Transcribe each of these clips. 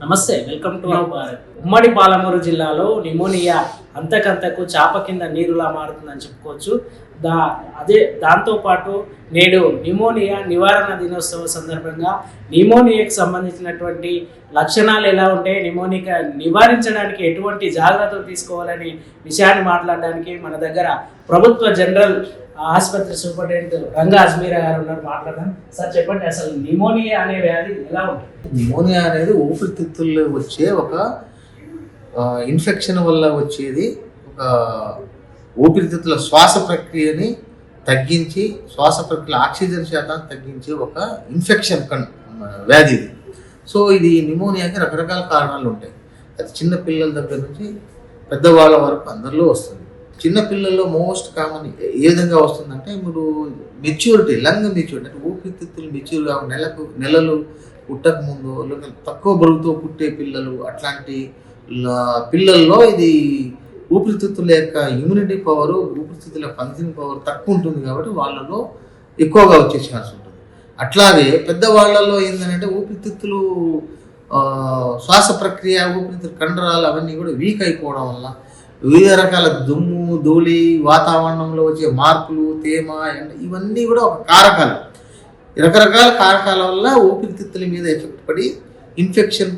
నమస్తే, welcome to our Bharat. ఉమ్మడి పాలమూరు జిల్లాలో నిమోనియా అంతకంతకు చాప కింద నీరులా మారుతుందని చెప్పుకోవచ్చు. దాంతోపాటు నేడు నిమోనియా నివారణ దినోత్సవం సందర్భంగా నిమోనియాకి సంబంధించినటువంటి లక్షణాలు ఎలా ఉంటాయి, నిమోనియా నివారించడానికి ఎటువంటి జాగ్రత్తలు తీసుకోవాలనే విషయాన్ని మాట్లాడడానికి మన దగ్గర ప్రభుత్వ జనరల్ ఆసుపత్రి సూపరింటెండెంట్ రంగా అజ్మీరా గారు ఉన్నారు. మాట్లాడదాం. సార్ చెప్పండి, అసలు నిమోనియా అనే వ్యాధి ఎలా ఉంటుంది? నిమోనియా అనేది ఊపిరితిత్తుల్లో వచ్చే ఒక ఇన్ఫెక్షన్ వల్ల వచ్చేది. ఒక ఊపిరితిత్తుల శ్వాస ప్రక్రియని తగ్గించి, శ్వాస ప్రక్రియ ఆక్సిజన్ శాతాన్ని తగ్గించే ఒక ఇన్ఫెక్షన్ వ్యాధి ఇది. సో ఇది నిమోనియాకి రకరకాల కారణాలు ఉంటాయి. అది చిన్న పిల్లల దగ్గర నుంచి పెద్దవాళ్ళ వరకు అందరిలో వస్తుంది. చిన్న పిల్లల్లో మోస్ట్ కామన్ ఏ విధంగా వస్తుందంటే, ఇప్పుడు మెచ్యూరిటీ, లంగ్ మెచ్యూరిటీ అంటే ఊపిరితిత్తులు మెచ్యూర్ కాకుండా నెలలు పుట్టక ముందు, తక్కువ బరువుతో పుట్టే పిల్లలు, అట్లాంటి పిల్లల్లో ఇది ఊపిరితిత్తుల యొక్క ఇమ్యూనిటీ పవర్, ఊపిరితిత్తుల ఫంక్షనింగ్ పవర్ తక్కువ ఉంటుంది కాబట్టి వాళ్ళలో ఎక్కువగా వచ్చే ఛాన్స్ ఉంటుంది. అట్లాగే పెద్దవాళ్ళలో ఏంటంటే ఊపిరితిత్తులు శ్వాస ప్రక్రియ, ఊపిరితిత్తుల కండరాలు అవన్నీ కూడా వీక్ అయిపోవడం వల్ల వివిధ రకాల దుమ్ము, ధూళి, వాతావరణంలో వచ్చే మార్పులు, తేమ, ఇవన్నీ కూడా ఒక కారకాలు. రకరకాల కారకాల వల్ల ఊపిరితిత్తుల మీద ఎఫెక్ట్ పడి ఇన్ఫెక్షన్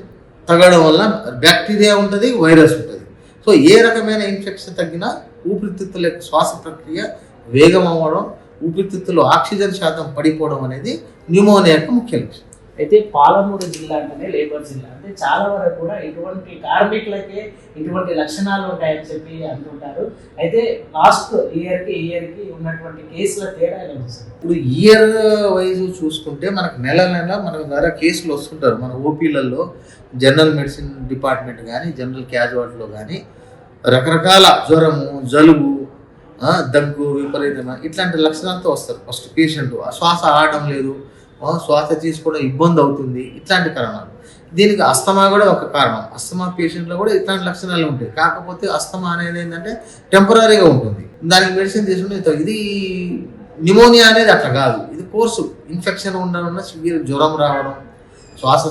తగ్గడం వల్ల బ్యాక్టీరియా ఉంటుంది, వైరస్ ఉంటుంది. సో ఏ రకమైన ఇన్ఫెక్షన్ తగ్గినా ఊపిరితిత్తుల యొక్క శ్వాస ప్రక్రియ వేగం అవ్వడం, ఊపిరితిత్తుల్లో ఆక్సిజన్ శాతం పడిపోవడం అనేది న్యూమోనియా యొక్క ముఖ్య లక్ష్యం. అయితే పాలమూరు జిల్లా అంటేనే లేబర్ జిల్లా, అంటే చాలా వరకు కూడా ఇటువంటి కార్మికులకే ఇటువంటి లక్షణాలు ఉంటాయని చెప్పి అంటుంటారు. అయితే లాస్ట్ ఇయర్కి ఉన్నటువంటి కేసుల తేడా ఎలా ఉంది? ఇప్పుడు ఇయర్ వైజ్ చూసుకుంటే మనకు నెల మన ద్వారా కేసులు వస్తుంటారు. మన ఓపీలలో జనరల్ మెడిసిన్ డిపార్ట్మెంట్ కానీ, జనరల్ క్యాజువాలిటీలో కానీ రకరకాల జ్వరము, జలుబు, దగ్గు, విపరీతమైన ఇట్లాంటి లక్షణాలతో వస్తారు. ఫస్ట్ పేషెంట్ శ్వాస ఆడడం లేదు, శ్వాస తీసుకోవడం ఇబ్బంది అవుతుంది, ఇట్లాంటి కారణాలు. దీనికి అస్తమా కూడా ఒక కారణం. అస్తమా పేషెంట్లో కూడా ఇట్లాంటి లక్షణాలు ఉంటాయి. కాకపోతే అస్తమా అనేది ఏంటంటే టెంపరీగా ఉంటుంది, దానికి మెడిసిన్ తీసుకుంటే ఇది. నిమోనియా అనేది అట్లా కాదు, ఇది కోర్సు ఇన్ఫెక్షన్ ఉండడం వల్ల సివియర్ జ్వరం రావడం, శ్వాస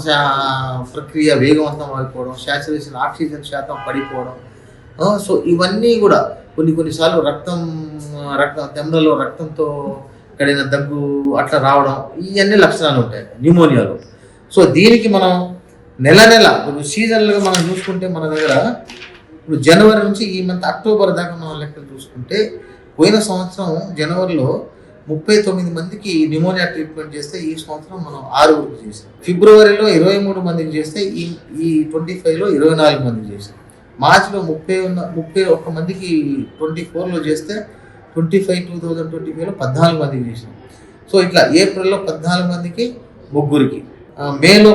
ప్రక్రియ వేగవంతం అయిపోవడం, శాచురేషన్ ఆక్సిజన్ శాతం పడిపోవడం. సో ఇవన్నీ కూడా కొన్నిసార్లు రక్తం తెమ్మలో రక్తంతో కడిగిన దగ్గు అట్లా రావడం, ఇవన్నీ లక్షణాలు ఉంటాయి న్యూమోనియాలో. సో దీనికి మనం నెల ఇప్పుడు సీజన్లుగా మనం చూసుకుంటే మన దగ్గర ఇప్పుడు జనవరి నుంచి ఈ మంత్ అక్టోబర్ దాకా మనం లెక్కలు చూసుకుంటే, పోయిన సంవత్సరం జనవరిలో 39 మందికి నిమోనియా ట్రీట్మెంట్ చేస్తే ఈ సంవత్సరం మనం 6 చేసాం. ఫిబ్రవరిలో 23 మందికి చేస్తే ఈ 25లో 24 మందికి చేసాం. మార్చిలో 31 మందికి 24లో చేస్తే 2025లో 14 మందికి చేసాం. సో ఇట్లా ఏప్రిల్లో 14 మందికి, ముగ్గురికి, మేలో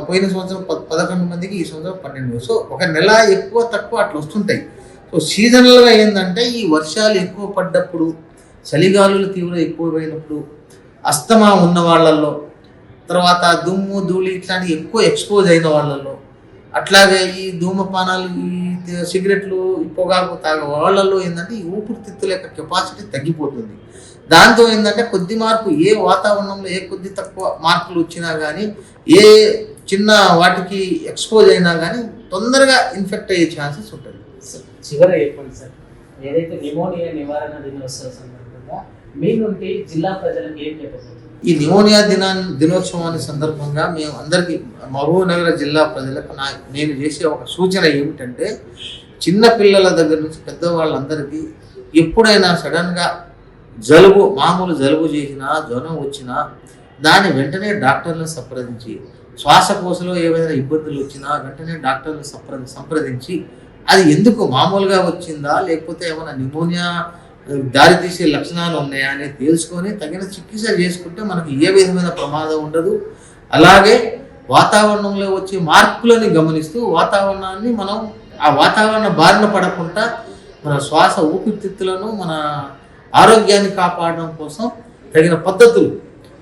పోయిన సంవత్సరం 11 మందికి, ఈ సంవత్సరం 12. సో ఒక నెల ఎక్కువ తక్కువ అట్లా వస్తుంటాయి. సో సీజనల్గా ఏంటంటే ఈ వర్షాలు ఎక్కువ పడ్డప్పుడు, చలిగాలులు తీవ్ర ఎక్కువైనప్పుడు, అస్తమా ఉన్న వాళ్ళల్లో, తర్వాత దుమ్ము, ధూళి ఇట్లాంటి ఎక్కువ ఎక్స్పోజ్ అయిన వాళ్ళల్లో, అట్లాగే ఈ ధూమపానాలు, ఈ సిగరెట్లు, పొగాకు తాగే వాళ్ళల్లో ఏంటంటే ఈ ఊపిరితిత్తుల యొక్క కెపాసిటీ తగ్గిపోతుంది. దాంతో ఏంటంటే కొద్ది మార్పు, ఏ వాతావరణంలో ఏ కొద్ది తక్కువ మార్పులు వచ్చినా కానీ, ఏ చిన్న వాటికి ఎక్స్పోజ్ అయినా కానీ తొందరగా ఇన్ఫెక్ట్ అయ్యే ఛాన్సెస్ ఉంటుంది. చివరి చెప్పండి సార్, ఏదైతే నిమోనియా నివారణ దినోత్సవం సందర్భంగా మీ నుండి జిల్లా ప్రజలకు ఏం చెప్పబోతుంది? ఈ నిమోనియా దినోత్సవాన్ని సందర్భంగా మేము అందరికీ, మహబూబ్నగర్ జిల్లా ప్రజలకు నేను చేసే ఒక సూచన ఏమిటంటే, చిన్న పిల్లల దగ్గర నుంచి పెద్దవాళ్ళందరికీ ఎప్పుడైనా సడన్గా మామూలు జలుబు చేసినా, జ్వరం వచ్చినా దాన్ని వెంటనే డాక్టర్లను సంప్రదించి, శ్వాసకోశలో ఏవైనా ఇబ్బందులు వచ్చినా వెంటనే డాక్టర్లను సంప్రదించి, అది ఎందుకు మామూలుగా వచ్చిందా లేకపోతే ఏమైనా నిమోనియా దారితీసే లక్షణాలు ఉన్నాయా అనేది తెలుసుకొని తగిన చికిత్స చేసుకుంటే మనకు ఏ విధమైన ప్రమాదం ఉండదు. అలాగే వాతావరణంలో వచ్చే మార్పులని గమనిస్తూ వాతావరణాన్ని మనం ఆ వాతావరణ బారిన పడకుండా మన శ్వాస ఊపిరితిత్తులను, మన ఆరోగ్యాన్ని కాపాడడం కోసం తగిన పద్ధతులు,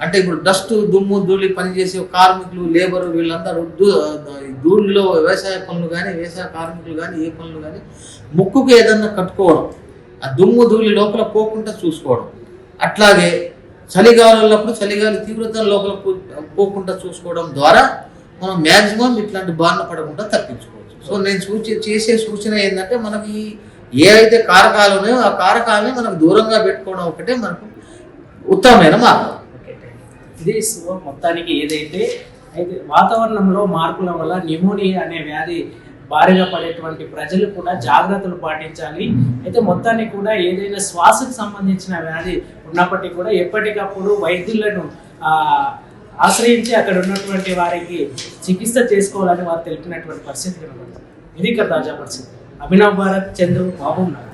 అంటే ఇప్పుడు డస్ట్, దుమ్ము, ధూళి పనిచేసే కార్మికులు, లేబరు, వీళ్ళందరూ ధూళిలో వ్యవసాయ పనులు కానీ, వ్యవసాయ కార్మికులు కానీ, ఏ పనులు కానీ ముక్కుకు ఏదన్నా కట్టుకోవడం, ఆ దుమ్ము ధూళి లోపల పోకుండా చూసుకోవడం. అట్లాగే చలిగాలున్నప్పుడు చలిగాలి తీవ్రత లోపల పోకుండా చూసుకోవడం ద్వారా మనం మ్యాక్సిమం ఇట్లాంటి బారిన పడకుండా తప్పించుకోవచ్చు. సో నేను చేసే సూచన ఏంటంటే మనకి ఏ అయితే కారకాలు ఉన్నాయో ఆ కారకాలని మనకు దూరంగా పెట్టుకోవడం ఒకటే మనకు ఉత్తమమైన మార్గం. ఇది సో మొత్తానికి ఏదైతే అయితే వాతావరణంలో మార్పుల వల్ల న్యూమోనియా అనే వ్యాధి బారిన పడేటువంటి ప్రజలు కూడా జాగ్రత్తలు పాటించాలి. అయితే మొత్తానికి కూడా ఏదైనా శ్వాసకు సంబంధించిన వ్యాధి ఉన్నప్పటికీ కూడా ఎప్పటికప్పుడు వైద్యులను ఆశ్రయించి అక్కడ ఉన్నటువంటి వారికి చికిత్స చేసుకోవాలని వారు తెలిపినటువంటి పరిస్థితి కనబడుతుంది. ఇది ఇక్కడ తాజా పరిస్థితి. అభినవ్ భారత్, చంద్రు, మహబూబ్ నగర్.